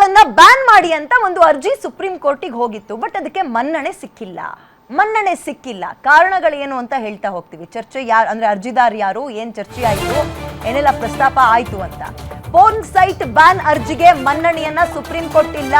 ವೆಬ್ಸೈಟ್ಗಳನ್ನ ban ಮಾಡಿ ಅಂತ ಒಂದು ಅರ್ಜಿ ಸುಪ್ರೀಂ ಕೋರ್ಟಿಗೆ ಹೋಗಿತ್ತು. ಬಟ್ ಅದಕ್ಕೆ ಮನ್ನಣೆ ಸಿಕ್ಕಿಲ್ಲ. ಕಾರಣಗಳೇನು ಅಂತ ಹೇಳ್ತಾ ಹೋಗ್ತೀವಿ. ಚರ್ಚೆ ಯಾರು ಅಂದ್ರೆ ಅರ್ಜಿದಾರ್ ಯಾರು, ಏನ್ ಚರ್ಚೆ ಆಯಿತು, ಏನೆಲ್ಲ ಪ್ರಸ್ತಾಪ ಆಯಿತು ಅಂತ. ಪೋರ್ನ್ ಸೈಟ್ ಬ್ಯಾನ್ ಅರ್ಜಿಗೆ ಮನ್ನಣೆಯನ್ನ ಸುಪ್ರೀಂ ಕೊಟ್ಟಿಲ್ಲ.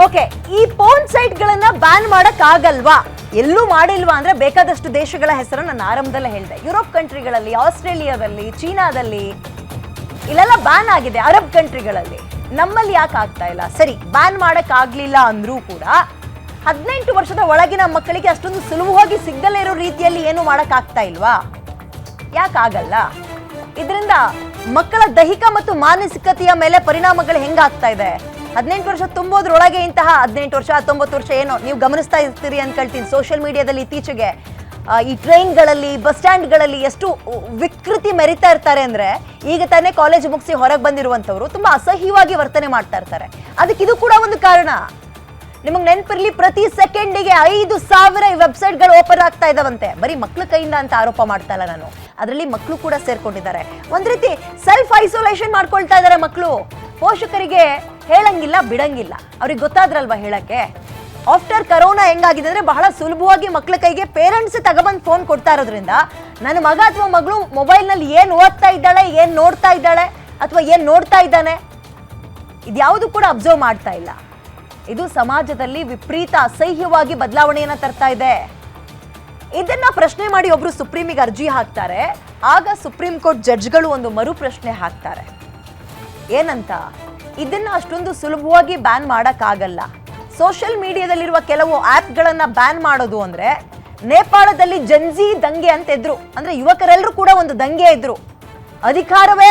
ಓಕೆ, ಈ ಪೋರ್ನ್ ಸೈಟ್ಗಳನ್ನ ಬ್ಯಾನ್ ಮಾಡಕ್ ಆಗಲ್ವಾ? ಎಲ್ಲೂ ಮಾಡಿಲ್ವಾ ಅಂದ್ರೆ ಬೇಕಾದಷ್ಟು ದೇಶಗಳ ಹೆಸರು ನಾನು ಆರಂಭದಲ್ಲೇ ಹೇಳಿದೆ. ಯುರೋಪ್ ಕಂಟ್ರಿಗಳಲ್ಲಿ, ಆಸ್ಟ್ರೇಲಿಯಾದಲ್ಲಿ, ಚೀನಾದಲ್ಲಿ ಇಲ್ಲೆಲ್ಲ ಬ್ಯಾನ್ ಆಗಿದೆ. ಅರಬ್ ಕಂಟ್ರಿಗಳಲ್ಲಿ. ನಮ್ಮಲ್ಲಿ ಯಾಕೆ ಆಗ್ತಾ ಇಲ್ಲ? ಸರಿ, ಬ್ಯಾನ್ ಮಾಡಕ್ ಆಗ್ಲಿಲ್ಲ ಅಂದ್ರೂ ಕೂಡ 18 ವರ್ಷದ ಒಳಗಿನ ಮಕ್ಕಳಿಗೆ ಅಷ್ಟೊಂದು ಸುಲಭವಾಗಿ ಸಿಗದಲ್ಲೇ ಇರೋ ರೀತಿಯಲ್ಲಿ ಏನು ಮಾಡಕ್ ಆಗ್ತಾ ಇಲ್ವಾ? ಯಾಕಾಗಲ್ಲ? ಇದರಿಂದ ಮಕ್ಕಳ ದೈಹಿಕ ಮತ್ತು ಮಾನಸಿಕತೆಯ ಮೇಲೆ ಪರಿಣಾಮಗಳು ಹೆಂಗಾಗ್ತಾ ಇದೆ? 18 ವರ್ಷ ತುಂಬೋದ್ರೊಳಗೆ ಇಂತಹ 18 ವರ್ಷ 19 ವರ್ಷ ಏನೋ ನೀವು ಗಮನಿಸ್ತಾ ಇರ್ತೀರಿ ಅನ್ಕೊಳ್ತೀನಿ. ಸೋಷಿಯಲ್ ಮೀಡಿಯಾದಲ್ಲಿ ಇತ್ತೀಚೆಗೆ ಈ ಟ್ರೈನ್ಗಳಲ್ಲಿ, ಬಸ್ ಸ್ಟ್ಯಾಂಡ್ಗಳಲ್ಲಿ ಎಷ್ಟು ವಿಕೃತಿ ಮೆರಿತಾ ಇರ್ತಾರೆ ಅಂದ್ರೆ, ಈಗ ತಾನೇ ಕಾಲೇಜ್ ಮುಗಿಸಿ ಹೊರಗೆ ಬಂದಿರುವಂತವ್ರು ತುಂಬಾ ಅಸಹ್ಯವಾಗಿ ವರ್ತನೆ ಮಾಡ್ತಾ ಇರ್ತಾರೆ. ಅದಕ್ಕೆ ಇದು ಕೂಡ ಒಂದು ಕಾರಣ. ನಿಮಗೆ ನೆನಪಿರ್ಲಿ, ಪ್ರತಿ ಸೆಕೆಂಡಿಗೆ 5,000 ವೆಬ್ಸೈಟ್ಗಳು ಓಪನ್ ಆಗ್ತಾ ಇದಾವಂತೆ. ಬರೀ ಮಕ್ಳ ಕೈಯಿಂದ ಅಂತ ಆರೋಪ ಮಾಡ್ತಾ ಇಲ್ಲ ನಾನು, ಅದರಲ್ಲಿ ಮಕ್ಕಳು ಕೂಡ ಸೇರ್ಕೊಂಡಿದ್ದಾರೆ. ಒಂದ್ ರೀತಿ ಸೆಲ್ಫ್ ಐಸೋಲೇಷನ್ ಮಾಡ್ಕೊಳ್ತಾ ಇದ್ದಾರೆ ಮಕ್ಕಳು. ಪೋಷಕರಿಗೆ ಹೇಳಂಗಿಲ್ಲ, ಬಿಡಂಗಿಲ್ಲ. ಅವ್ರಿಗೆ ಗೊತ್ತಾದ್ರಲ್ವಾ ಹೇಳಕ್ಕೆ. ಆಫ್ಟರ್ ಕರೋನಾ ಹೆಂಗಾಗಿದೆ ಅಂದ್ರೆ, ಬಹಳ ಸುಲಭವಾಗಿ ಮಕ್ಳ ಕೈಗೆ ಪೇರೆಂಟ್ಸ್ ತಗೊಬಂದು ಫೋನ್ ಕೊಡ್ತಾ ಇರೋದ್ರಿಂದ ನನ್ನ ಮಗ ಅಥವಾ ಮಗಳು ಮೊಬೈಲ್ ನಲ್ಲಿ ಏನ್ ಓದ್ತಾ ಇದ್ದಾಳೆ, ಏನ್ ನೋಡ್ತಾ ಇದ್ದಾಳೆ, ಅಥವಾ ಏನ್ ನೋಡ್ತಾ ಇದ್ದಾನೆ, ಇದ್ಯಾವುದು ಕೂಡ ಅಬ್ಸರ್ವ್ ಮಾಡ್ತಾ ಇಲ್ಲ. ಇದು ಸಮಾಜದಲ್ಲಿ ವಿಪರೀತ ಅಸಹ್ಯವಾಗಿ ಬದಲಾವಣೆಯನ್ನ ತರ್ತಾ ಇದೆ. ಇದನ್ನ ಪ್ರಶ್ನೆ ಮಾಡಿ ಒಬ್ರು ಸುಪ್ರೀಮಿಗೆ ಅರ್ಜಿ ಹಾಕ್ತಾರೆ. ಆಗ ಸುಪ್ರೀಂ ಕೋರ್ಟ್ ಜಡ್ಜ್ಗಳು ಒಂದು ಮರು ಪ್ರಶ್ನೆ ಹಾಕ್ತಾರೆ. ಏನಂತ? ಇದನ್ನ ಅಷ್ಟೊಂದು ಸುಲಭವಾಗಿ ಬ್ಯಾನ್ ಮಾಡಕ್ಕಾಗಲ್ಲ. ಸೋಷಿಯಲ್ ಮೀಡಿಯಾದಲ್ಲಿರುವ ಕೆಲವು ಆಪ್ಗಳನ್ನ ಬ್ಯಾನ್ ಮಾಡೋದು ಅಂದ್ರೆ, ನೇಪಾಳದಲ್ಲಿ ಜನ್ಜಿ ದಂಗೆ ಅಂತ ಇದ್ರು, ಅಂದ್ರೆ ಯುವಕರೆಲ್ಲರೂ ಕೂಡ ಒಂದು ದಂಗೆ ಇದ್ರು, ಅಧಿಕಾರವೇ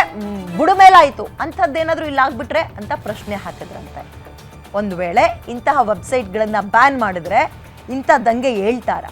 ಬುಡಮೇಲಾಯಿತು, ಅಂಥದ್ದೇನಾದ್ರೂ ಇಲ್ಲ ಆಗ್ಬಿಟ್ರೆ ಅಂತ ಪ್ರಶ್ನೆ ಹಾಕಿದ್ರಂತೆ. ಒಂದು ವೇಳೆ ಇಂತಹ ವೆಬ್ಸೈಟ್ಗಳನ್ನ ಬ್ಯಾನ್ ಮಾಡಿದ್ರೆ ಇಂಥ ದಂಗೆ ಹೇಳ್ತಾರ?